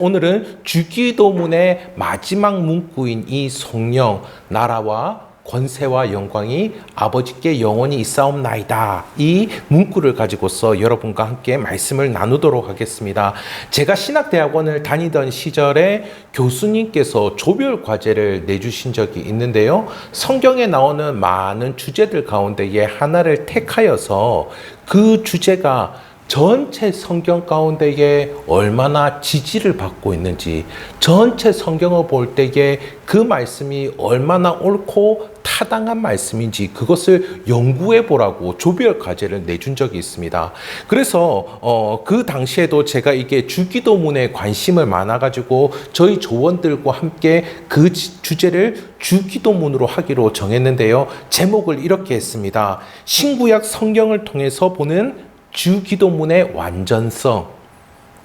오늘은 주기도문의 마지막 문구인 이 성령, 나라와 권세와 영광이 아버지께 영원히 있사옵나이다. 이 문구를 가지고서 여러분과 함께 말씀을 나누도록 하겠습니다. 제가 신학대학원을 다니던 시절에 교수님께서 조별 과제를 내주신 적이 있는데요. 성경에 나오는 많은 주제들 가운데에 하나를 택하여서 그 주제가 전체 성경 가운데에 얼마나 지지를 받고 있는지, 전체 성경을 볼 때에 그 말씀이 얼마나 옳고 타당한 말씀인지 그것을 연구해 보라고 조별 과제를 내준 적이 있습니다. 그래서 그 당시에도 제가 이게 주기도문에 관심을 많아가지고 저희 조원들과 함께 그 주제를 주기도문으로 하기로 정했는데요. 제목을 이렇게 했습니다. 신구약 성경을 통해서 보는 주기도문의 완전성.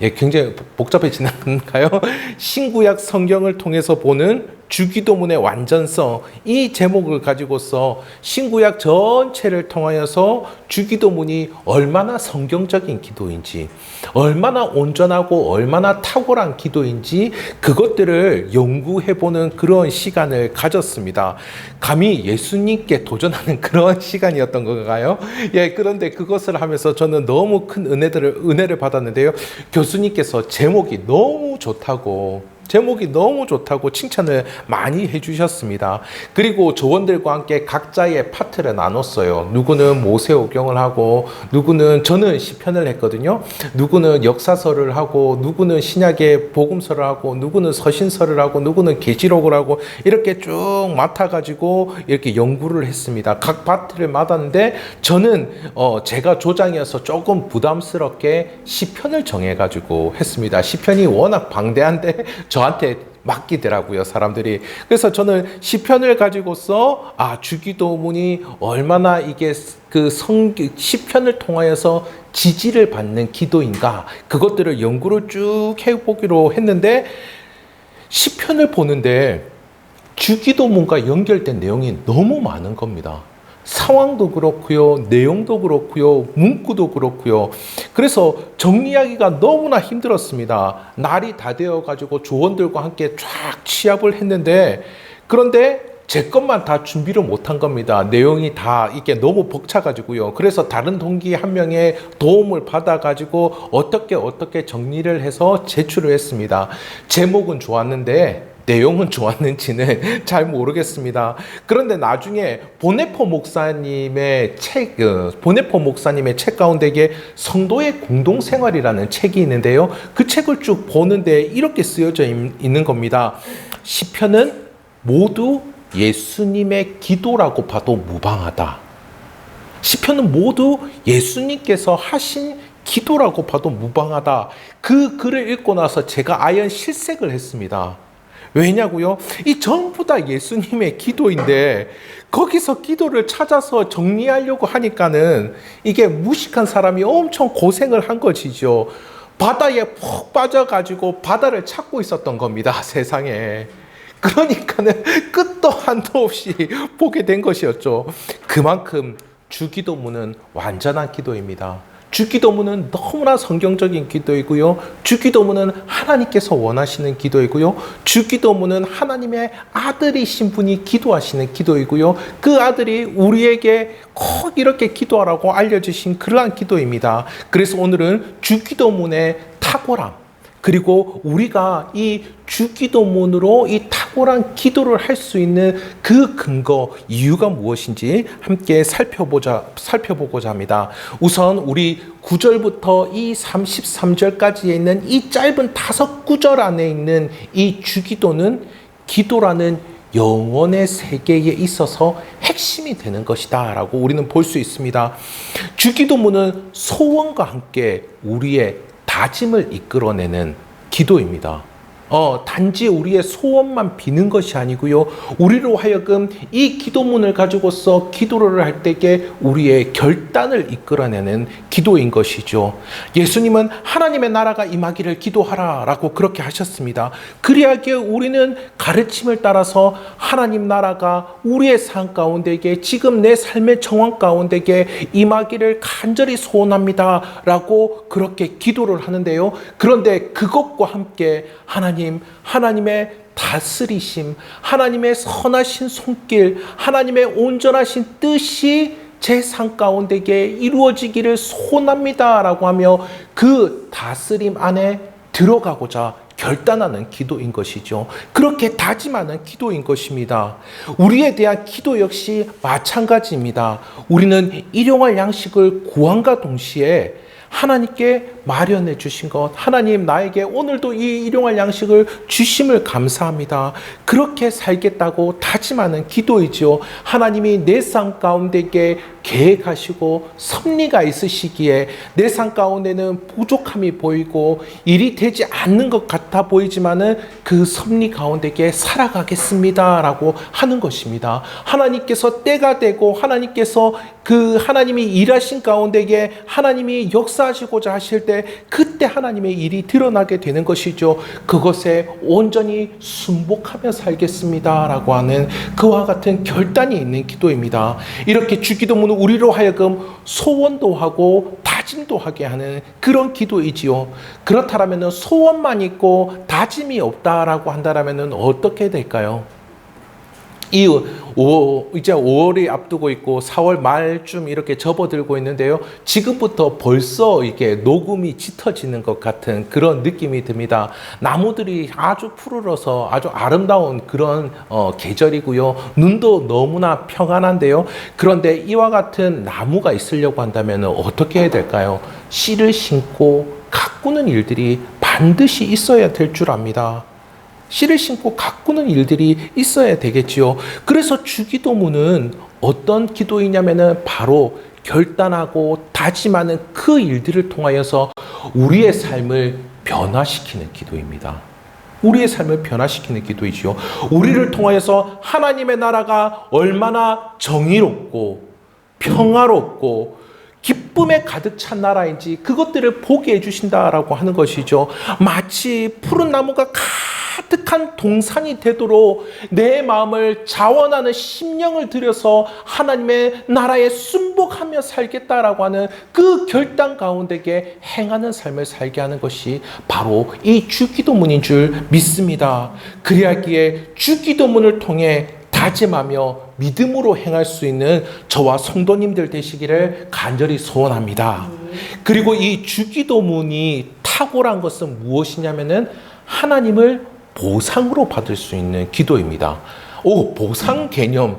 예, 굉장히 복잡해지는 건가요? 신구약 성경을 통해서 보는 주기도문의 완전성, 이 제목을 가지고서 신구약 전체를 통하여서 주기도문이 얼마나 성경적인 기도인지, 얼마나 온전하고 얼마나 탁월한 기도인지 그것들을 연구해보는 그런 시간을 가졌습니다. 감히 예수님께 도전하는 그런 시간이었던 건가요? 예, 그런데 그것을 하면서 저는 너무 큰 은혜를 받았는데요. 교수님께서 제목이 너무 좋다고 칭찬을 많이 해주셨습니다. 그리고 조원들과 함께 각자의 파트를 나눴어요. 누구는 모세오경을 하고, 누구는, 저는 시편을 했거든요. 누구는 역사서를 하고, 누구는 신약의 복음서를 하고, 누구는 서신서를 하고, 누구는 계시록을 하고, 이렇게 쭉 맡아가지고 이렇게 연구를 했습니다. 각 파트를 맡았는데 저는 제가 조장이어서 조금 부담스럽게 시편을 정해가지고 했습니다. 시편이 워낙 방대한데 저한테 맡기더라고요, 사람들이. 그래서 저는 시편을 가지고서 주기도문이 얼마나 이게 시편을 통하여서 지지를 받는 기도인가, 그것들을 연구를 쭉 해보기로 했는데, 시편을 보는데 주기도문과 연결된 내용이 너무 많은 겁니다. 상황도 그렇고요, 내용도 그렇고요, 문구도 그렇고요. 그래서 정리하기가 너무나 힘들었습니다. 날이 다 되어가지고 조원들과 함께 쫙 취합을 했는데, 그런데 제 것만 다 준비를 못한 겁니다. 내용이 다 이게 너무 벅차가지고요. 그래서 다른 동기 한 명의 도움을 받아가지고 어떻게 정리를 해서 제출을 했습니다. 제목은 좋았는데 내용은 좋았는지는 잘 모르겠습니다. 그런데 나중에 보네포 목사님의 책 가운데에 성도의 공동생활이라는 책이 있는데요. 그 책을 쭉 보는데 이렇게 쓰여져 있는 겁니다. 시편은 모두 예수님의 기도라고 봐도 무방하다. 시편은 모두 예수님께서 하신 기도라고 봐도 무방하다. 그 글을 읽고 나서 제가 아연 실색을 했습니다. 왜냐고요? 이 전부 다 예수님의 기도인데 거기서 기도를 찾아서 정리하려고 하니까는 이게 무식한 사람이 엄청 고생을 한 것이죠. 바다에 푹 빠져가지고 바다를 찾고 있었던 겁니다, 세상에. 그러니까는 끝도 한도 없이 보게 된 것이었죠. 그만큼 주기도문은 완전한 기도입니다. 주기도문은 너무나 성경적인 기도이고요. 주기도문은 하나님께서 원하시는 기도이고요. 주기도문은 하나님의 아들이신 분이 기도하시는 기도이고요. 그 아들이 우리에게 꼭 이렇게 기도하라고 알려주신 그러한 기도입니다. 그래서 오늘은 주기도문의 탁월함, 그리고 우리가 이 주기도문으로 이 탁월한 기도를 할 수 있는 그 근거, 이유가 무엇인지 함께 살펴보고자 합니다. 우선 우리 9절부터 이 33절까지에 있는 이 짧은 5구절 안에 있는 이 주기도는 기도라는 영혼의 세계에 있어서 핵심이 되는 것이다 라고 우리는 볼 수 있습니다. 주기도문은 소원과 함께 우리의 다짐을 이끌어내는 기도입니다. 단지 우리의 소원만 비는 것이 아니고요. 우리로 하여금 이 기도문을 가지고서 기도를 할 때에 우리의 결단을 이끌어내는 기도인 것이죠. 예수님은 하나님의 나라가 임하기를 기도하라 라고 그렇게 하셨습니다. 그리하기에 우리는 가르침을 따라서 하나님 나라가 우리의 삶 가운데에 지금 내 삶의 정황 가운데에 임하기를 간절히 소원합니다 라고 그렇게 기도를 하는데요. 그런데 그것과 함께 하나님의 다스리심, 하나님의 선하신 손길, 하나님의 온전하신 뜻이 제 삶 가운데에 이루어지기를 소원합니다 라고 하며 그 다스림 안에 들어가고자 결단하는 기도인 것이죠. 그렇게 다짐하는 기도인 것입니다. 우리에 대한 기도 역시 마찬가지입니다. 우리는 일용할 양식을 구함과 동시에 하나님께 마련해 주신 것, 하나님 나에게 오늘도 이 일용할 양식을 주심을 감사합니다. 그렇게 살겠다고 다짐하는 기도이죠. 하나님이 내 삶 가운데에 계획하시고 섭리가 있으시기에 내 삶 가운데는 부족함이 보이고 일이 되지 않는 것 같아 보이지만은 그 섭리 가운데에 살아가겠습니다 라고 하는 것입니다. 하나님께서 때가 되고 하나님께서 그 하나님이 일하신 가운데에 하나님이 역사하시고자 하실 때 그때 하나님의 일이 드러나게 되는 것이죠. 그것에 온전히 순복하며 살겠습니다 라고 하는 그와 같은 결단이 있는 기도입니다. 이렇게 주기도문은 우리로 하여금 소원도 하고 다짐도 하게 하는 그런 기도이지요. 그렇다면 소원만 있고 다짐이 없다라고 한다면 어떻게 될까요? 이제 5월이 앞두고 있고 4월 말쯤 이렇게 접어들고 있는데요. 지금부터 벌써 이게 녹음이 짙어지는 것 같은 그런 느낌이 듭니다. 나무들이 아주 푸르러서 아주 아름다운 그런 계절이고요. 눈도 너무나 평안한데요. 그런데 이와 같은 나무가 있으려고 한다면 어떻게 해야 될까요? 씨를 심고 가꾸는 일들이 반드시 있어야 될 줄 압니다. 씨를 심고 가꾸는 일들이 있어야 되겠지요. 그래서 주기도문은 어떤 기도이냐면은 바로 결단하고 다짐하는 그 일들을 통하여서 우리의 삶을 변화시키는 기도입니다. 우리의 삶을 변화시키는 기도이지요. 우리를 통하여서 하나님의 나라가 얼마나 정의롭고 평화롭고 기쁨에 가득 찬 나라인지 그것들을 보게 해주신다라고 하는 것이죠. 마치 푸른 나무가 가득한 동산이 되도록 내 마음을 자원하는 심령을 들여서 하나님의 나라에 순복하며 살겠다라고 하는 그 결단 가운데에 행하는 삶을 살게 하는 것이 바로 이 주기도문인 줄 믿습니다. 그리하기에 주기도문을 통해 다짐하며 믿음으로 행할 수 있는 저와 성도님들 되시기를 간절히 소원합니다. 그리고 이 주기도문이 탁월한 것은 무엇이냐면은 하나님을 보상으로 받을 수 있는 기도입니다. 보상 개념.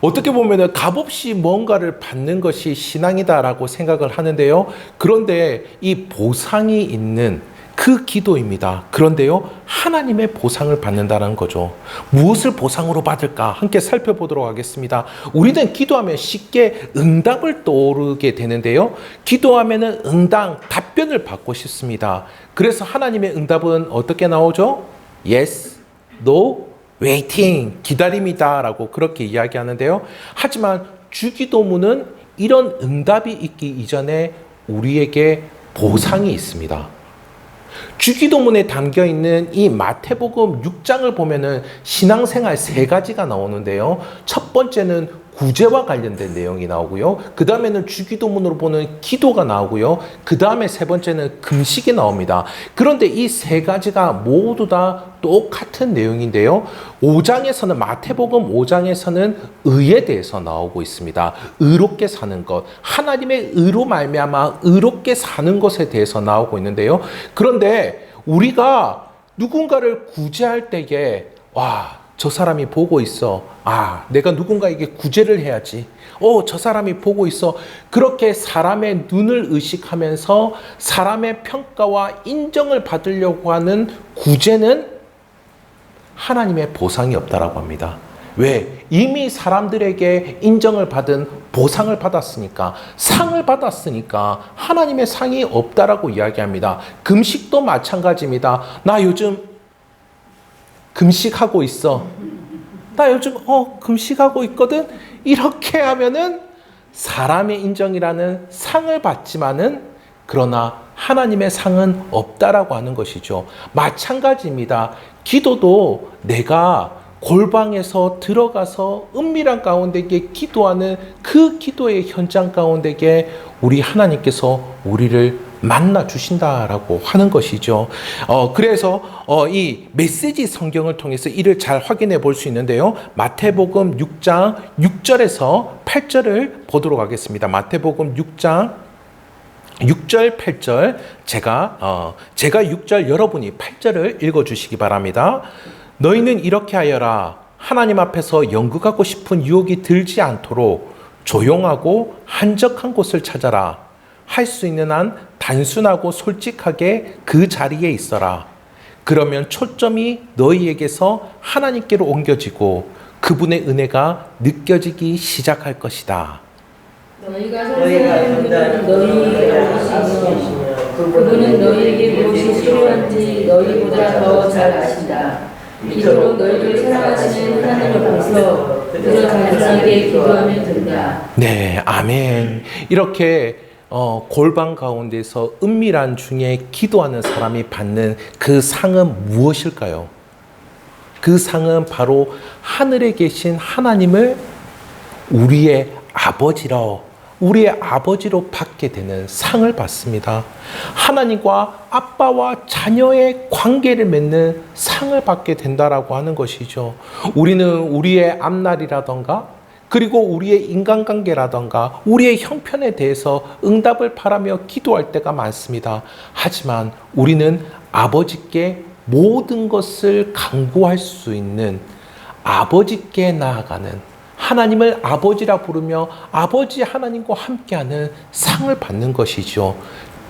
어떻게 보면 값없이 뭔가를 받는 것이 신앙이다라고 생각을 하는데요. 그런데 이 보상이 있는 그 기도입니다. 그런데요, 하나님의 보상을 받는다는 거죠. 무엇을 보상으로 받을까? 함께 살펴보도록 하겠습니다. 우리는 기도하면 쉽게 응답을 떠오르게 되는데요. 기도하면은 답변을 받고 싶습니다. 그래서 하나님의 응답은 어떻게 나오죠? Yes, No, Waiting, 기다림이다 라고 그렇게 이야기하는데요. 하지만 주기도문은 이런 응답이 있기 이전에 우리에게 보상이 있습니다. 주기도문에 담겨 있는 이 마태복음 6장을 보면은 신앙생활 3가지가 나오는데요. 첫 번째는 구제와 관련된 내용이 나오고요. 그 다음에는 주기도문으로 보는 기도가 나오고요. 그 다음에 세 번째는 금식이 나옵니다. 그런데 이 3가지가 모두 다 똑같은 내용인데요. 5장에서는 마태복음 5장에서는 의에 대해서 나오고 있습니다. 의롭게 사는 것, 하나님의 의로 말미암아 의롭게 사는 것에 대해서 나오고 있는데요. 그런데 우리가 누군가를 구제할 때에 저 사람이 보고 있어. 내가 누군가에게 구제를 해야지. 저 사람이 보고 있어. 그렇게 사람의 눈을 의식하면서 사람의 평가와 인정을 받으려고 하는 구제는 하나님의 보상이 없다라고 합니다. 왜? 이미 사람들에게 인정을 받은 보상을 받았으니까, 상을 받았으니까 하나님의 상이 없다라고 이야기합니다. 금식도 마찬가지입니다. 나 요즘 금식하고 있어. 나 요즘 금식하고 있거든. 이렇게 하면은 사람의 인정이라는 상을 받지만은 그러나 하나님의 상은 없다라고 하는 것이죠. 마찬가지입니다. 기도도 내가 골방에서 들어가서 은밀한 가운데에 기도하는 그 기도의 현장 가운데에 우리 하나님께서 우리를 만나 주신다라고 하는 것이죠. 그래서 이 메시지 성경을 통해서 이를 잘 확인해 볼 수 있는데요. 마태복음 6장 6절에서 8절을 보도록 하겠습니다. 마태복음 6장 6절 8절 제가 6절 여러분이 8절을 읽어주시기 바랍니다. 너희는 이렇게 하여라. 하나님 앞에서 연극하고 싶은 유혹이 들지 않도록 조용하고 한적한 곳을 찾아라. 할 수 있는 한 단순하고 솔직하게 그 자리에 있어라. 그러면 초점이 너희에게서 하나님께로 옮겨지고 그분의 은혜가 느껴지기 시작할 것이다. 너희가 선생님은 너희에게 오시며 그분은 너희에게 무엇이 필요한지 너희보다 더 잘 아신다. 이토록 너희를 사랑하시는 하나님 앞에서 그저 단순하게 기도하면 된다. 네, 아멘. 이렇게 골방 가운데서 은밀한 중에 기도하는 사람이 받는 그 상은 무엇일까요? 그 상은 바로 하늘에 계신 하나님을 우리의 아버지로 받게 되는 상을 받습니다. 하나님과 아빠와 자녀의 관계를 맺는 상을 받게 된다라고 하는 것이죠. 우리는 우리의 앞날이라던가 그리고 우리의 인간관계라던가 우리의 형편에 대해서 응답을 바라며 기도할 때가 많습니다. 하지만 우리는 아버지께 모든 것을 간구할 수 있는 아버지께 나아가는 하나님을 아버지라 부르며 아버지 하나님과 함께하는 상을 받는 것이죠.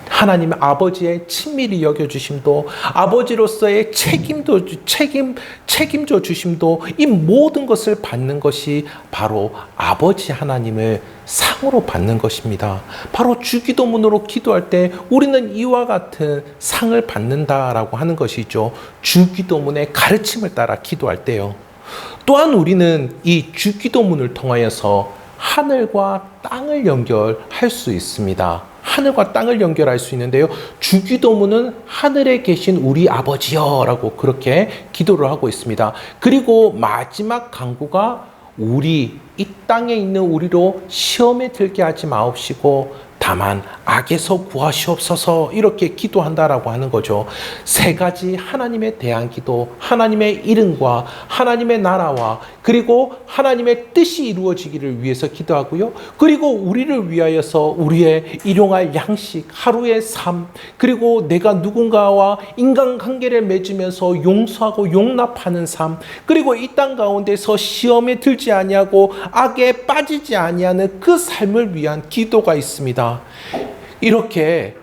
하나님 아버지의 친밀히 여겨주심도 아버지로서의 책임져 주심도 이 모든 것을 받는 것이 바로 아버지 하나님을 상으로 받는 것입니다. 바로 주기도문으로 기도할 때 우리는 이와 같은 상을 받는다라고 하는 것이죠. 주기도문의 가르침을 따라 기도할 때요. 또한 우리는 이 주기도문을 통하여서 하늘과 땅을 연결할 수 있습니다. 하늘과 땅을 연결할 수 있는데요. 주기도문은 하늘에 계신 우리 아버지여 라고 그렇게 기도를 하고 있습니다. 그리고 마지막 간구가 이 땅에 있는 우리로 시험에 들게 하지 마옵시고 다만 악에서 구하시옵소서 이렇게 기도한다라고 하는 거죠. 세 가지 하나님에 대한 기도, 하나님의 이름과 하나님의 나라와 그리고 하나님의 뜻이 이루어지기를 위해서 기도하고요. 그리고 우리를 위하여서 우리의 일용할 양식, 하루의 삶, 그리고 내가 누군가와 인간관계를 맺으면서 용서하고 용납하는 삶, 그리고 이 땅 가운데서 시험에 들지 아니하고 악에 빠지지 아니하는 그 삶을 위한 기도가 있습니다. 이렇게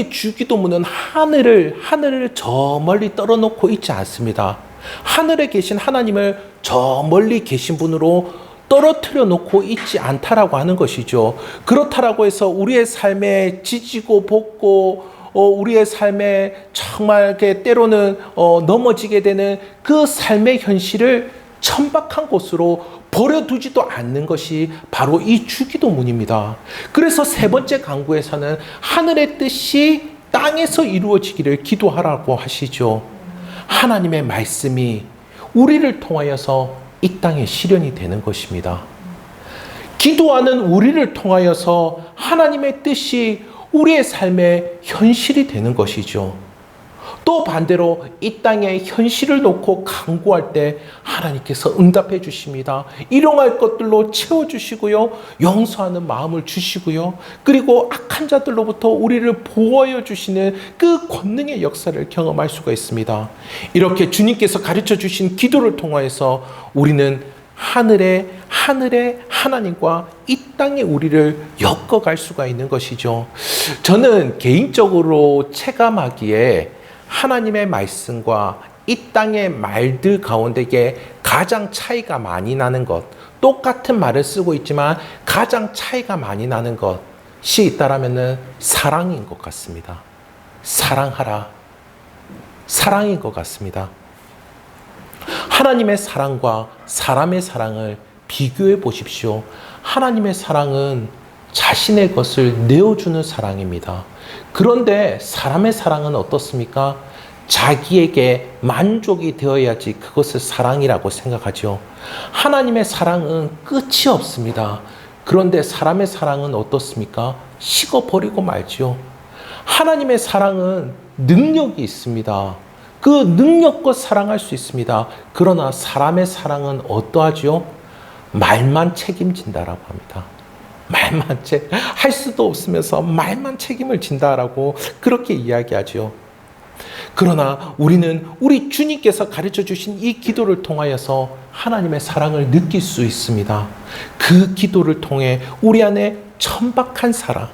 주기도문은 하늘을 저 멀리 떨어놓고 있지 않습니다. 하늘에 계신 하나님을 저 멀리 계신 분으로 떨어뜨려 놓고 있지 않다라고 하는 것이죠. 그렇다라고 해서 우리의 삶에 지지고 볶고 우리의 삶에 정말 때로는 넘어지게 되는 그 삶의 현실을 천박한 곳으로 버려두지도 않는 것이 바로 이 주기도문입니다. 그래서 세 번째 간구에서는 하늘의 뜻이 땅에서 이루어지기를 기도하라고 하시죠. 하나님의 말씀이 우리를 통하여서 이 땅에 실현이 되는 것입니다. 기도하는 우리를 통하여서 하나님의 뜻이 우리의 삶에 현실이 되는 것이죠. 또 반대로 이 땅의 현실을 놓고 간구할 때 하나님께서 응답해 주십니다. 일용할 것들로 채워주시고요. 용서하는 마음을 주시고요. 그리고 악한 자들로부터 우리를 보호하여 주시는 그 권능의 역사를 경험할 수가 있습니다. 이렇게 주님께서 가르쳐 주신 기도를 통하여서 우리는 하늘의 하나님과 이 땅에 우리를 엮어갈 수가 있는 것이죠. 저는 개인적으로 체감하기에 하나님의 말씀과 이 땅의 말들 가운데에 가장 차이가 많이 나는 것, 똑같은 말을 쓰고 있지만 가장 차이가 많이 나는 것이 있다라면은 사랑인 것 같습니다. 사랑하라. 사랑인 것 같습니다. 하나님의 사랑과 사람의 사랑을 비교해 보십시오. 하나님의 사랑은 자신의 것을 내어주는 사랑입니다. 그런데 사람의 사랑은 어떻습니까? 자기에게 만족이 되어야지 그것을 사랑이라고 생각하죠. 하나님의 사랑은 끝이 없습니다. 그런데 사람의 사랑은 어떻습니까? 식어버리고 말죠. 하나님의 사랑은 능력이 있습니다. 그 능력껏 사랑할 수 있습니다. 그러나 사람의 사랑은 어떠하죠? 말만 책임진다라고 합니다. 할 수도 없으면서 말만 책임을 진다라고 그렇게 이야기하죠. 그러나 우리는 우리 주님께서 가르쳐 주신 이 기도를 통하여서 하나님의 사랑을 느낄 수 있습니다. 그 기도를 통해 우리 안에 천박한 사랑,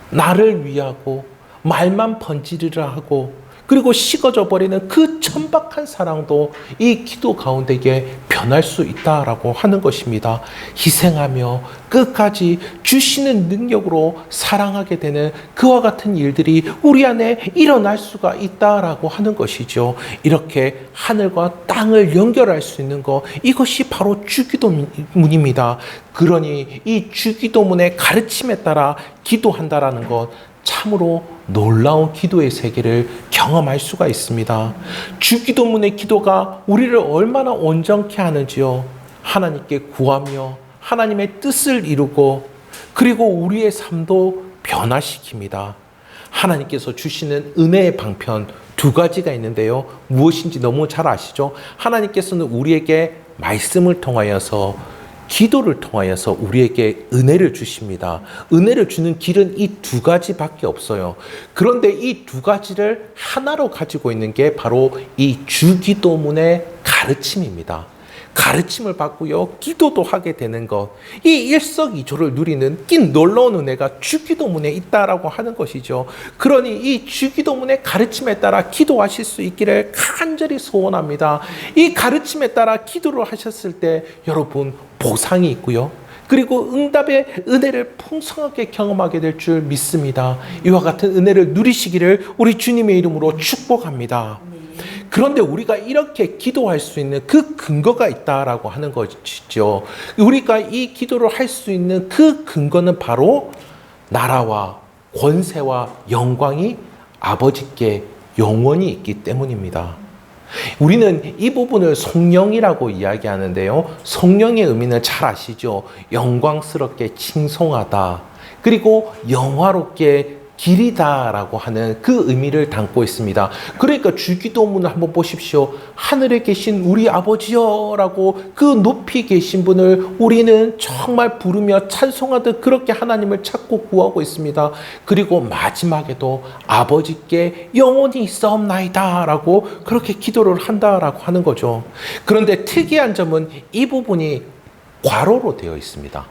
나를 위하고 말만 번지르르 하고 그리고 식어져 버리는 그 천박한 사랑도 이 기도 가운데에 변할 수 있다라고 하는 것입니다. 희생하며 끝까지 주시는 능력으로 사랑하게 되는 그와 같은 일들이 우리 안에 일어날 수가 있다라고 하는 것이죠. 이렇게 하늘과 땅을 연결할 수 있는 것, 이것이 바로 주기도문입니다. 그러니 이 주기도문의 가르침에 따라 기도한다라는 것, 참으로 놀라운 기도의 세계를 경험할 수가 있습니다. 주기도문의 기도가 우리를 얼마나 온전케 하는지요. 하나님께 구하며 하나님의 뜻을 이루고 그리고 우리의 삶도 변화시킵니다. 하나님께서 주시는 은혜의 방편 두 가지가 있는데요. 무엇인지 너무 잘 아시죠? 하나님께서는 우리에게 말씀을 통하여서 기도를 통하여서 우리에게 은혜를 주십니다. 은혜를 주는 길은 이 두 가지밖에 없어요. 그런데 이 두 가지를 하나로 가지고 있는 게 바로 이 주기도문의 가르침입니다. 가르침을 받고요, 기도도 하게 되는 것, 이 일석이조를 누리는 이 놀라운 은혜가 주기도문에 있다라고 하는 것이죠. 그러니 이 주기도문의 가르침에 따라 기도하실 수 있기를 간절히 소원합니다. 이 가르침에 따라 기도를 하셨을 때 여러분 보상이 있고요, 그리고 응답의 은혜를 풍성하게 경험하게 될 줄 믿습니다. 이와 같은 은혜를 누리시기를 우리 주님의 이름으로 축복합니다. 그런데 우리가 이렇게 기도할 수 있는 그 근거가 있다라고 하는 것이죠. 우리가 이 기도를 할 수 있는 그 근거는 바로 나라와 권세와 영광이 아버지께 영원히 있기 때문입니다. 우리는 이 부분을 성령이라고 이야기하는데요. 성령의 의미는 잘 아시죠? 영광스럽게 칭송하다, 그리고 영화롭게 길이다라고 하는 그 의미를 담고 있습니다. 그러니까 주기도문을 한번 보십시오. 하늘에 계신 우리 아버지여라고 그 높이 계신 분을 우리는 정말 부르며 찬송하듯 그렇게 하나님을 찾고 구하고 있습니다. 그리고 마지막에도 아버지께 영원히 있사옵나이다라고 그렇게 기도를 한다라고 하는 거죠. 그런데 특이한 점은 이 부분이 괄호로 되어 있습니다.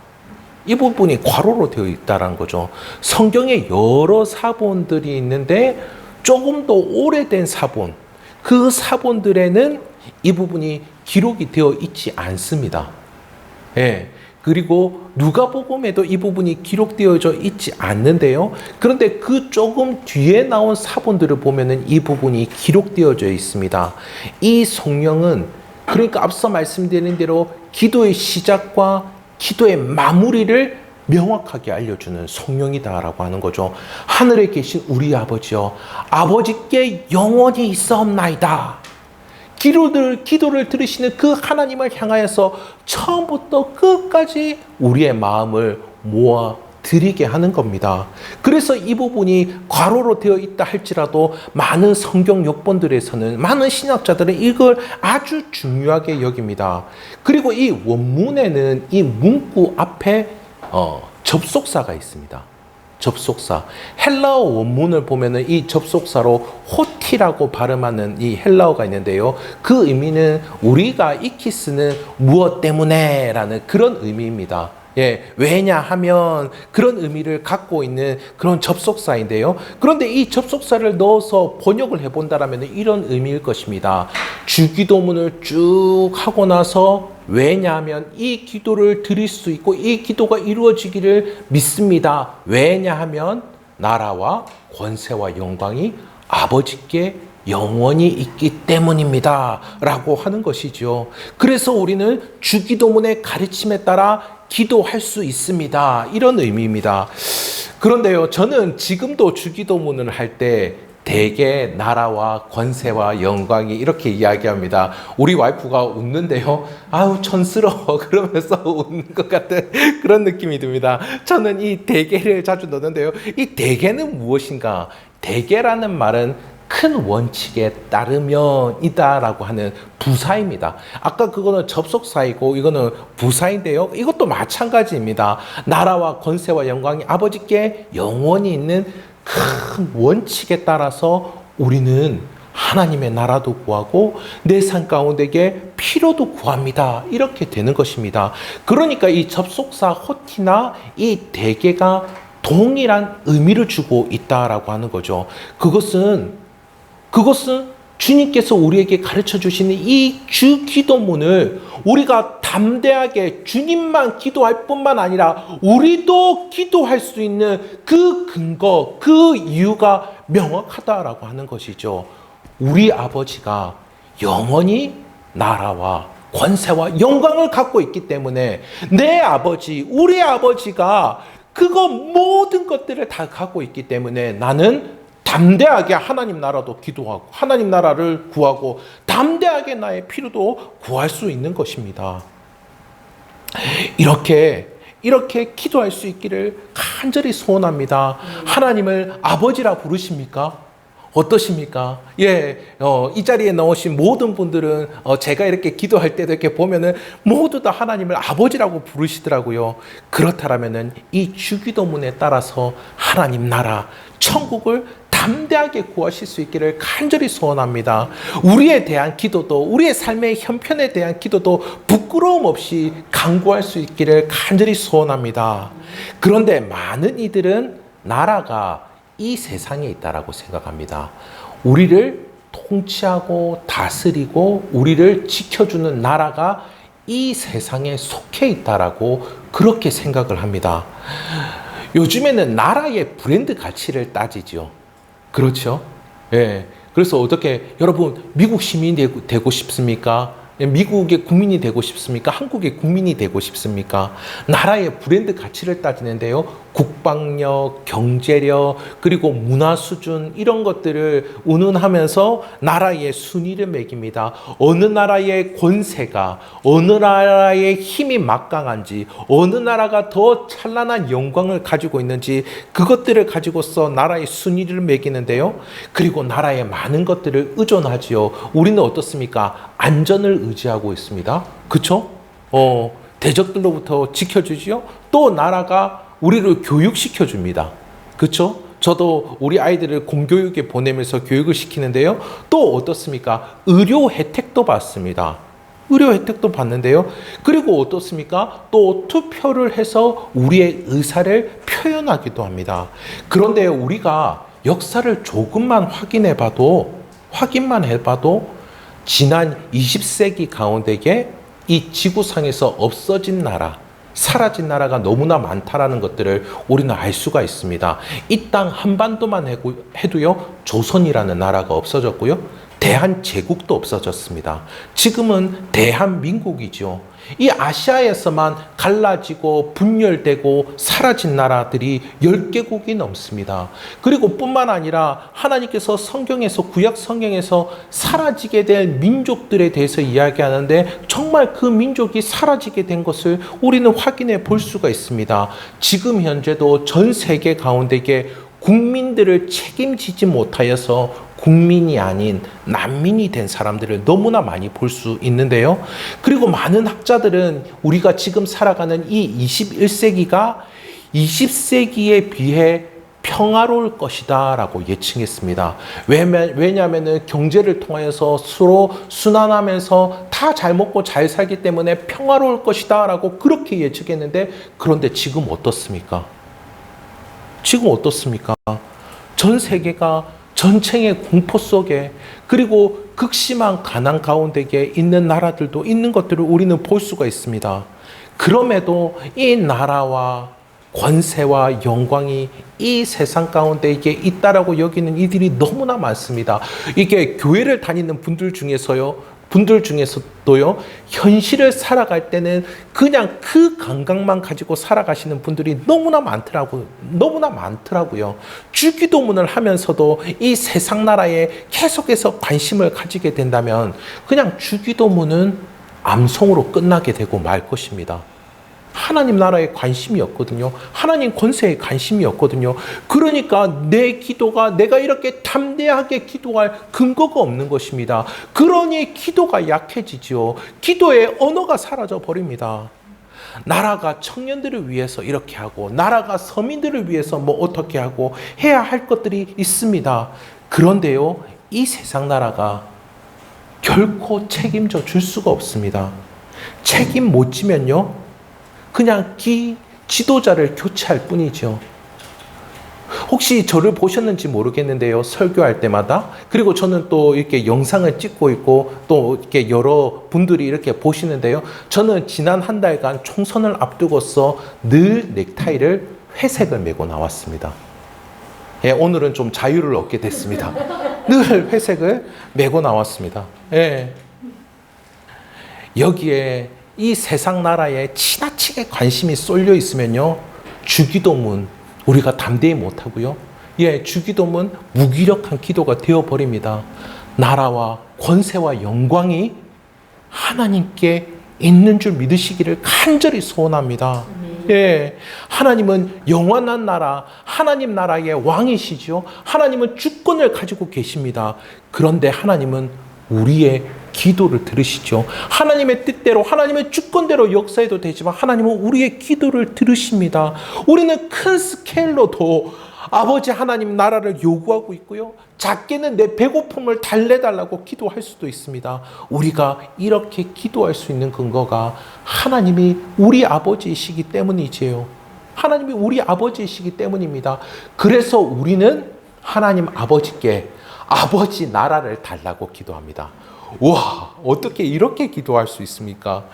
이 부분이 괄호로 되어 있다는 거죠. 성경에 여러 사본들이 있는데 조금 더 오래된 사본, 그 사본들에는 이 부분이 기록이 되어 있지 않습니다. 예. 그리고 누가복음에도 이 부분이 기록되어져 있지 않는데요. 그런데 그 조금 뒤에 나온 사본들을 보면은 이 부분이 기록되어져 있습니다. 이 성령은 그러니까 앞서 말씀드린 대로 기도의 시작과 기도의 마무리를 명확하게 알려주는 성령이다라고 하는 거죠. 하늘에 계신 우리 아버지여, 아버지께 영원히 있사옵나이다. 기도를 들으시는 그 하나님을 향하여서 처음부터 끝까지 우리의 마음을 모아 드리게 하는 겁니다. 그래서 이 부분이 괄호로 되어 있다 할지라도 많은 성경 역본들에서는, 많은 신학자들은 이걸 아주 중요하게 여깁니다. 그리고 이 원문에는 이 문구 앞에 접속사가 있습니다. 접속사. 헬라어 원문을 보면은 이 접속사로 호티라고 발음하는 이 헬라어가 있는데요. 그 의미는 우리가 익히 쓰는 무엇 때문에 라는 그런 의미입니다. 예, 왜냐하면 그런 의미를 갖고 있는 그런 접속사인데요. 그런데 이 접속사를 넣어서 번역을 해본다라면 이런 의미일 것입니다. 주기도문을 쭉 하고 나서 왜냐하면 이 기도를 드릴 수 있고 이 기도가 이루어지기를 믿습니다. 왜냐하면 나라와 권세와 영광이 아버지께 영원히 있기 때문입니다. 라고 하는 것이죠. 그래서 우리는 주기도문의 가르침에 따라 기도할 수 있습니다. 이런 의미입니다. 그런데요, 저는 지금도 주기도문을 할 때 대개 나라와 권세와 영광이 이렇게 이야기합니다. 우리 와이프가 웃는데요. 아우 촌스러워 그러면서 웃는 것 같은 그런 느낌이 듭니다. 저는 이 대개를 자주 넣는데요. 이 대개는 무엇인가? 대개라는 말은 큰 원칙에 따르면이다라고 하는 부사입니다. 아까 그거는 접속사이고 이거는 부사인데요. 이것도 마찬가지입니다. 나라와 권세와 영광이 아버지께 영원히 있는 큰 원칙에 따라서 우리는 하나님의 나라도 구하고 내 삶 가운데에 필요도 구합니다. 이렇게 되는 것입니다. 그러니까 이 접속사 호티나 이 대개가 동일한 의미를 주고 있다라고 하는 거죠. 그것은 주님께서 우리에게 가르쳐 주시는 이 주기도문을 우리가 담대하게 주님만 기도할 뿐만 아니라 우리도 기도할 수 있는 그 근거, 그 이유가 명확하다라고 하는 것이죠. 우리 아버지가 영원히 나라와 권세와 영광을 갖고 있기 때문에 내 아버지, 우리 아버지가 그거 모든 것들을 다 갖고 있기 때문에 나는 담대하게 하나님 나라도 기도하고 하나님 나라를 구하고 담대하게 나의 필요도 구할 수 있는 것입니다. 이렇게 기도할 수 있기를 간절히 소원합니다. 하나님을 아버지라 부르십니까? 어떠십니까? 이 자리에 나오신 모든 분들은 제가 이렇게 기도할 때도 이렇게 보면은 모두 다 하나님을 아버지라고 부르시더라고요. 그렇다면은 이 주기도문에 따라서 하나님 나라, 천국을 담대하게 구하실 수 있기를 간절히 소원합니다. 우리에 대한 기도도, 우리의 삶의 형편에 대한 기도도 부끄러움 없이 간구할 수 있기를 간절히 소원합니다. 그런데 많은 이들은 나라가 이 세상에 있다라고 생각합니다. 우리를 통치하고 다스리고 우리를 지켜주는 나라가 이 세상에 속해 있다라고 그렇게 생각을 합니다. 요즘에는 나라의 브랜드 가치를 따지죠. 그렇죠? 예. 그래서 어떻게 여러분 미국 시민이 되고 싶습니까? 미국의 국민이 되고 싶습니까? 한국의 국민이 되고 싶습니까? 나라의 브랜드 가치를 따지는데요. 국방력, 경제력, 그리고 문화 수준 이런 것들을 운운하면서 나라의 순위를 매깁니다. 어느 나라의 권세가, 어느 나라의 힘이 막강한지, 어느 나라가 더 찬란한 영광을 가지고 있는지 그것들을 가지고서 나라의 순위를 매기는데요. 그리고 나라의 많은 것들을 의존하지요. 우리는 어떻습니까? 안전을 의지하고 있습니다. 그렇죠? 대적들로부터 지켜주지요. 또 나라가 우리를 교육시켜 줍니다. 그렇죠? 저도 우리 아이들을 공교육에 보내면서 교육을 시키는데요. 또 어떻습니까? 의료 혜택도 받습니다. 의료 혜택도 받는데요. 그리고 어떻습니까? 또 투표를 해서 우리의 의사를 표현하기도 합니다. 그런데 우리가 역사를 조금만 확인만 해봐도 지난 20세기 가운데에 이 지구상에서 없어진 나라, 사라진 나라가 너무나 많다라는 것들을 우리는 알 수가 있습니다. 이 땅 한반도만 해도요, 조선이라는 나라가 없어졌고요, 대한제국도 없어졌습니다. 지금은 대한민국이죠. 이 아시아에서만 갈라지고 분열되고 사라진 나라들이 10개국이 넘습니다. 그리고 뿐만 아니라 하나님께서 구약 성경에서 사라지게 될 민족들에 대해서 이야기하는데 정말 그 민족이 사라지게 된 것을 우리는 확인해 볼 수가 있습니다. 지금 현재도 전 세계 가운데에 국민들을 책임지지 못하여서 국민이 아닌 난민이 된 사람들을 너무나 많이 볼 수 있는데요. 그리고 많은 학자들은 우리가 지금 살아가는 이 21세기가 20세기에 비해 평화로울 것이다 라고 예측했습니다. 왜냐하면 경제를 통해서 서로 순환하면서 다 잘 먹고 잘 살기 때문에 평화로울 것이다 라고 그렇게 예측했는데, 그런데 지금 어떻습니까? 전 세계가 전쟁의 공포 속에, 그리고 극심한 가난 가운데에 있는 나라들도 있는 것들을 우리는 볼 수가 있습니다. 그럼에도 이 나라와 권세와 영광이 이 세상 가운데 이게 있다라고 여기는 이들이 너무나 많습니다. 이게 교회를 다니는 분들 중에서도요, 현실을 살아갈 때는 그냥 그 감각만 가지고 살아가시는 분들이 너무나 많더라고요. 주기도문을 하면서도 이 세상 나라에 계속해서 관심을 가지게 된다면 그냥 주기도문은 암송으로 끝나게 되고 말 것입니다. 하나님 나라에 관심이 없거든요. 하나님 권세에 관심이 없거든요. 그러니까 내 기도가 내가 이렇게 담대하게 기도할 근거가 없는 것입니다. 그러니 기도가 약해지죠. 기도의 언어가 사라져 버립니다. 나라가 청년들을 위해서 이렇게 하고 나라가 서민들을 위해서 뭐 어떻게 하고 해야 할 것들이 있습니다. 그런데요, 이 세상 나라가 결코 책임져 줄 수가 없습니다. 책임 못 지면요, 그냥 지도자를 교체할 뿐이죠. 혹시 저를 보셨는지 모르겠는데요, 설교할 때마다. 그리고 저는 또 이렇게 영상을 찍고 있고 또 이렇게 여러 분들이 이렇게 보시는데요, 저는 지난 한 달간 총선을 앞두고서 늘 넥타이를 회색을 메고 나왔습니다. 예, 오늘은 좀 자유를 얻게 됐습니다. 늘 회색을 메고 나왔습니다. 예. 여기에 이 세상 나라에 지나치게 관심이 쏠려 있으면요, 주기도문 우리가 담대히 못하고요, 예, 주기도문 무기력한 기도가 되어버립니다. 나라와 권세와 영광이 하나님께 있는 줄 믿으시기를 간절히 소원합니다. 예, 하나님은 영원한 나라, 하나님 나라의 왕이시죠. 하나님은 주권을 가지고 계십니다. 그런데 하나님은 우리의 기도를 들으시죠. 하나님의 뜻대로, 하나님의 주권대로 역사해도 되지만 하나님은 우리의 기도를 들으십니다. 우리는 큰 스케일로도 아버지 하나님 나라를 요구하고 있고요, 작게는 내 배고픔을 달래달라고 기도할 수도 있습니다. 우리가 이렇게 기도할 수 있는 근거가 하나님이 우리 아버지이시기 때문이지요. 하나님이 우리 아버지이시기 때문입니다. 그래서 우리는 하나님 아버지께 아버지 나라를 달라고 기도합니다. 와, 어떻게 이렇게 기도할 수 있습니까?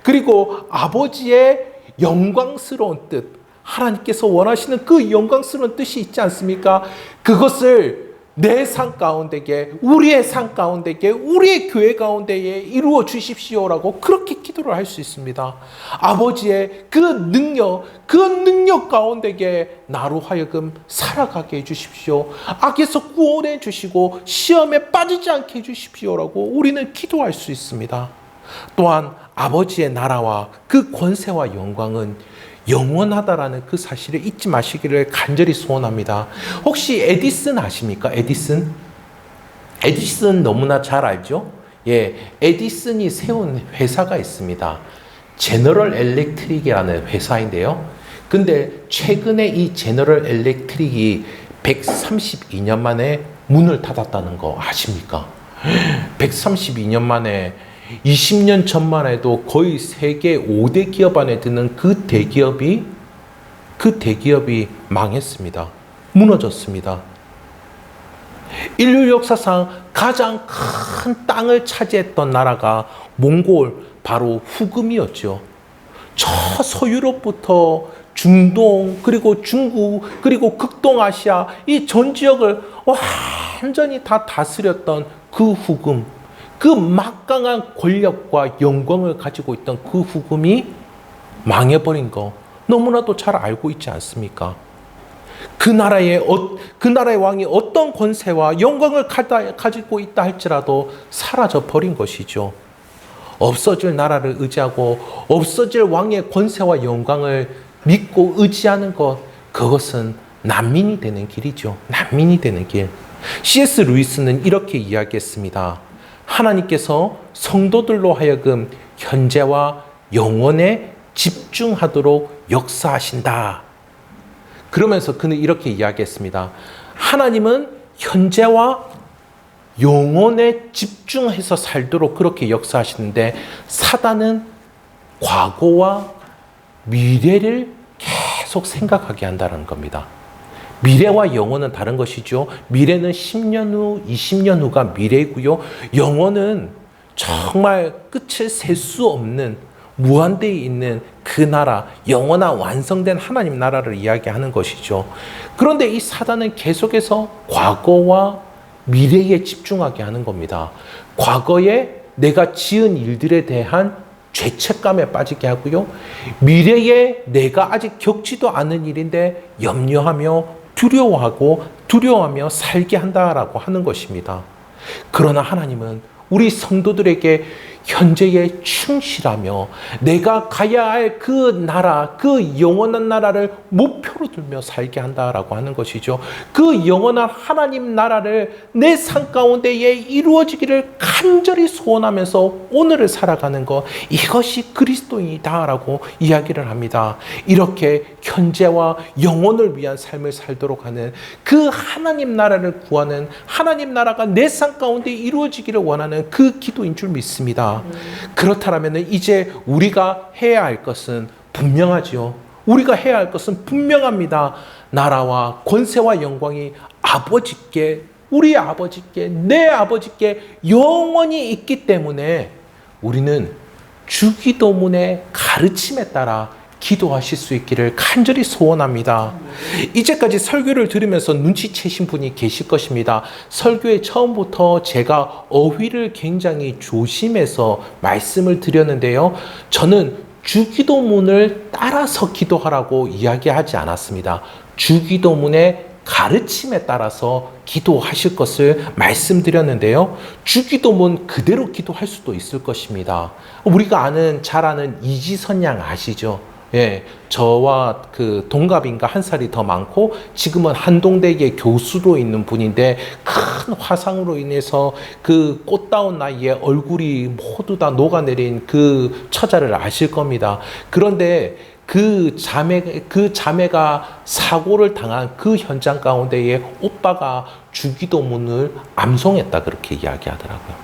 그리고 아버지의 영광스러운 뜻, 하나님께서 원하시는 그 영광스러운 뜻이 있지 않습니까? 그것을 내 삶 가운데에, 우리의 삶 가운데에, 우리의 교회 가운데에 이루어 주십시오라고 그렇게 기도를 할 수 있습니다. 아버지의 그 능력 가운데에 나로 하여금 살아가게 해주십시오. 악에서 구원해 주시고 시험에 빠지지 않게 해주십시오라고 우리는 기도할 수 있습니다. 또한 아버지의 나라와 그 권세와 영광은 영원하다라는 그 사실을 잊지 마시기를 간절히 소원합니다. 혹시 에디슨 아십니까? 에디슨 너무나 잘 알죠? 예, 에디슨이 세운 회사가 있습니다. 제너럴 엘렉트릭이라는 회사인데요. 근데 최근에 이 제너럴 엘렉트릭이 132년 만에 문을 닫았다는 거 아십니까? 132년 만에 20년 전만 해도 거의 세계 5대 기업 안에 드는 그 대기업이 망했습니다. 무너졌습니다. 인류 역사상 가장 큰 땅을 차지했던 나라가 몽골, 바로 후금이었죠. 저 서유럽부터 중동, 그리고 중국, 그리고 극동아시아 이 전 지역을 완전히 다 다스렸던 그 후금, 그 막강한 권력과 영광을 가지고 있던 그 후금이 망해버린 거 너무나도 잘 알고 있지 않습니까? 그 나라의 왕이 어떤 권세와 영광을 가지고 있다 할지라도 사라져 버린 것이죠. 없어질 나라를 의지하고 없어질 왕의 권세와 영광을 믿고 의지하는 것, 그것은 난민이 되는 길이죠. 난민이 되는 길. C.S. 루이스는 이렇게 이야기했습니다. 하나님께서 성도들로 하여금 현재와 영원에 집중하도록 역사하신다. 그러면서 그는 이렇게 이야기했습니다. 하나님은 현재와 영원에 집중해서 살도록 그렇게 역사하시는데, 사단은 과거와 미래를 계속 생각하게 한다는 겁니다. 미래와 영원은 다른 것이죠. 미래는 10년 후, 20년 후가 미래이고요. 영원은 정말 끝을 셀 수 없는 무한대에 있는 그 나라, 영원한 완성된 하나님 나라를 이야기하는 것이죠. 그런데 이 사단은 계속해서 과거와 미래에 집중하게 하는 겁니다. 과거에 내가 지은 일들에 대한 죄책감에 빠지게 하고요. 미래에 내가 아직 겪지도 않은 일인데 염려하며 두려워하며 살게 한다라고 하는 것입니다. 그러나 하나님은 우리 성도들에게 현재에 충실하며 내가 가야 할 그 나라, 그 영원한 나라를 목표로 들며 살게 한다라고 하는 것이죠. 그 영원한 하나님 나라를 내 삶 가운데에 이루어지기를 간절히 소원하면서 오늘을 살아가는 것, 이것이 그리스도인이다라고 이야기를 합니다. 이렇게 현재와 영원을 위한 삶을 살도록 하는 그 하나님 나라를 구하는, 하나님 나라가 내 삶 가운데 이루어지기를 원하는 그 기도인 줄 믿습니다. 그렇다면 이제 우리가 해야 할 것은 분명하지요. 우리가 해야 할 것은 분명합니다. 나라와 권세와 영광이 아버지께, 우리 아버지께, 내 아버지께 영원히 있기 때문에 우리는 주기도문의 가르침에 따라 기도하실 수 있기를 간절히 소원합니다. 이제까지 설교를 들으면서 눈치채신 분이 계실 것입니다. 설교의 처음부터 제가 어휘를 굉장히 조심해서 말씀을 드렸는데요. 저는 주기도문을 따라서 기도하라고 이야기하지 않았습니다. 주기도문의 가르침에 따라서 기도하실 것을 말씀드렸는데요. 주기도문 그대로 기도할 수도 있을 것입니다. 우리가 잘 아는 이지선 양 아시죠? 예, 저와 그 동갑인가 한 살이 더 많고 지금은 한동대에 교수로 있는 분인데 큰 화상으로 인해서 그 꽃다운 나이에 얼굴이 모두 다 녹아내린 그 처자를 아실 겁니다. 그런데 그 자매가 사고를 당한 그 현장 가운데에 오빠가 주기도문을 암송했다 그렇게 이야기하더라고요.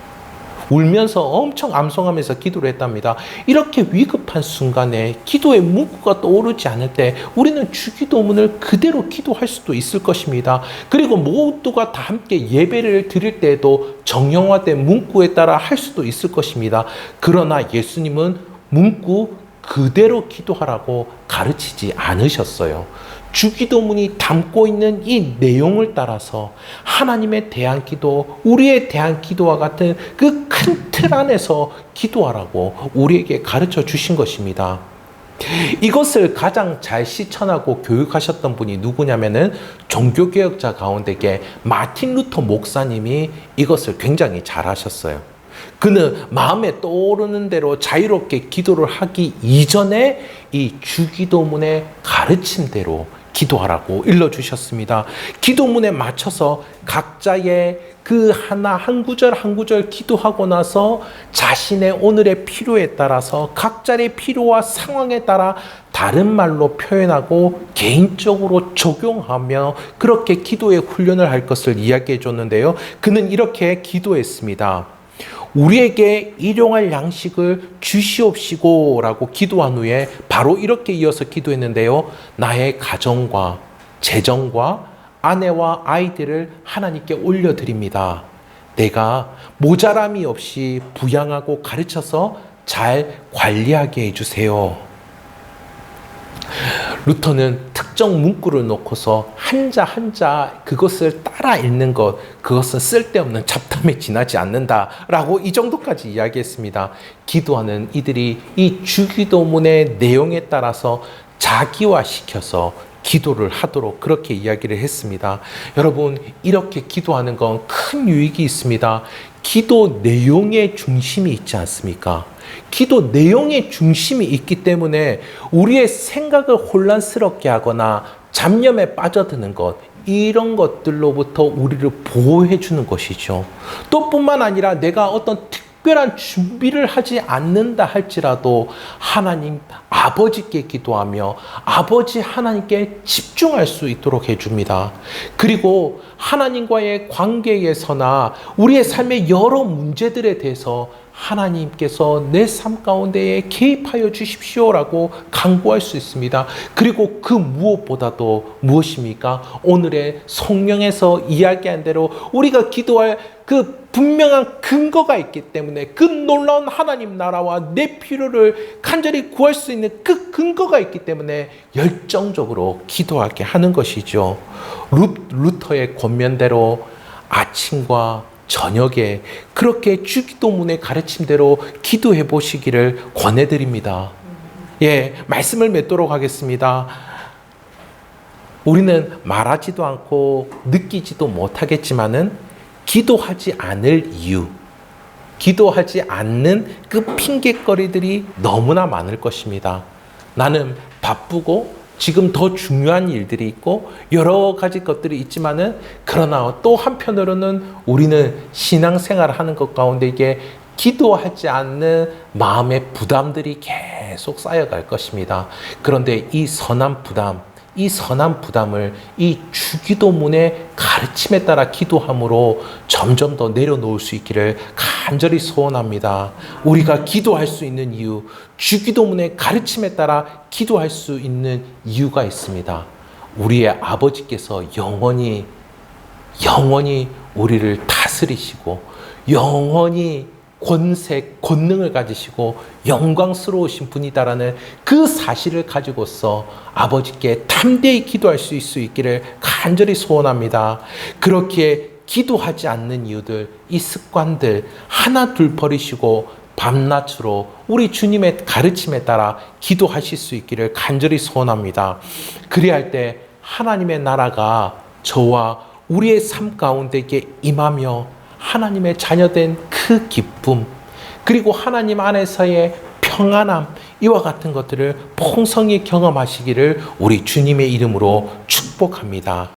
울면서 엄청 암송하면서 기도를 했답니다. 이렇게 위급한 순간에 기도의 문구가 떠오르지 않을 때 우리는 주기도문을 그대로 기도할 수도 있을 것입니다. 그리고 모두가 다 함께 예배를 드릴 때에도 정형화된 문구에 따라 할 수도 있을 것입니다. 그러나 예수님은 문구 그대로 기도하라고 가르치지 않으셨어요. 주기도문이 담고 있는 이 내용을 따라서 하나님에 대한 기도, 우리에 대한 기도와 같은 그 큰 틀 안에서 기도하라고 우리에게 가르쳐 주신 것입니다. 이것을 가장 잘 실천하고 교육하셨던 분이 누구냐면은 종교개혁자 가운데에 마틴 루터 목사님이 이것을 굉장히 잘 하셨어요. 그는 마음에 떠오르는 대로 자유롭게 기도를 하기 이전에 이 주기도문의 가르침대로 기도하라고 일러주셨습니다. 기도문에 맞춰서 각자의 그 하나 한 구절 한 구절 기도하고 나서 자신의 오늘의 필요에 따라서 각자의 필요와 상황에 따라 다른 말로 표현하고 개인적으로 적용하며 그렇게 기도의 훈련을 할 것을 이야기해 줬는데요. 그는 이렇게 기도했습니다. 우리에게 일용할 양식을 주시옵시고 라고 기도한 후에 바로 이렇게 이어서 기도했는데요. 나의 가정과 재정과 아내와 아이들을 하나님께 올려드립니다. 내가 모자람이 없이 부양하고 가르쳐서 잘 관리하게 해주세요. 루터는 특정 문구를 놓고서 한자 한자 그것을 따라 읽는 것, 그것은 쓸데없는 잡담에 지나지 않는다라고 이 정도까지 이야기했습니다. 기도하는 이들이 이 주기도문의 내용에 따라서 자기화시켜서 기도를 하도록 그렇게 이야기를 했습니다. 여러분, 이렇게 기도하는 건 큰 유익이 있습니다. 기도 내용의 중심이 있지 않습니까? 기도 내용의 중심이 있기 때문에 우리의 생각을 혼란스럽게 하거나 잡념에 빠져드는 것, 이런 것들로부터 우리를 보호해 주는 것이죠. 또 뿐만 아니라 내가 어떤 특별한 준비를 하지 않는다 할지라도 하나님 아버지께 기도하며 아버지 하나님께 집중할 수 있도록 해줍니다. 그리고 하나님과의 관계에서나 우리의 삶의 여러 문제들에 대해서 하나님께서 내 삶 가운데에 개입하여 주십시오라고 간구할 수 있습니다. 그리고 그 무엇보다도 무엇입니까? 오늘의 성령에서 이야기한 대로 우리가 기도할 그 분명한 근거가 있기 때문에 그 놀라운 하나님 나라와 내 필요를 간절히 구할 수 있는 그 근거가 있기 때문에 열정적으로 기도하게 하는 것이죠. 루터의 권면대로 아침과 저녁에 그렇게 주기도문의 가르침대로 기도해 보시기를 권해드립니다. 예, 말씀을 맺도록 하겠습니다. 우리는 말하지도 않고 느끼지도 못하겠지만은 기도하지 않을 이유, 기도하지 않는 그 핑계거리들이 너무나 많을 것입니다. 나는 바쁘고 지금 더 중요한 일들이 있고 여러 가지 것들이 있지만은 그러나 또 한편으로는 우리는 신앙생활을 하는 것 가운데 이게 기도하지 않는 마음의 부담들이 계속 쌓여갈 것입니다. 그런데 이 선한 부담을 이 주기도문의 가르침에 따라 기도함으로 점점 더 내려놓을 수 있기를 간절히 소원합니다. 우리가 기도할 수 있는 이유, 주기도문의 가르침에 따라 기도할 수 있는 이유가 있습니다. 우리의 아버지께서 영원히 우리를 다스리시고 영원히 권능을 가지시고 영광스러우신 분이다라는 그 사실을 가지고서 아버지께 담대히 기도할 수 있기를 간절히 소원합니다. 그렇게 기도하지 않는 이유들, 이 습관들 하나 둘 버리시고 밤낮으로 우리 주님의 가르침에 따라 기도하실 수 있기를 간절히 소원합니다. 그리할 때 하나님의 나라가 저와 우리의 삶 가운데 임하며 하나님의 자녀된 그 기쁨, 그리고 하나님 안에서의 평안함, 이와 같은 것들을 풍성히 경험하시기를 우리 주님의 이름으로 축복합니다.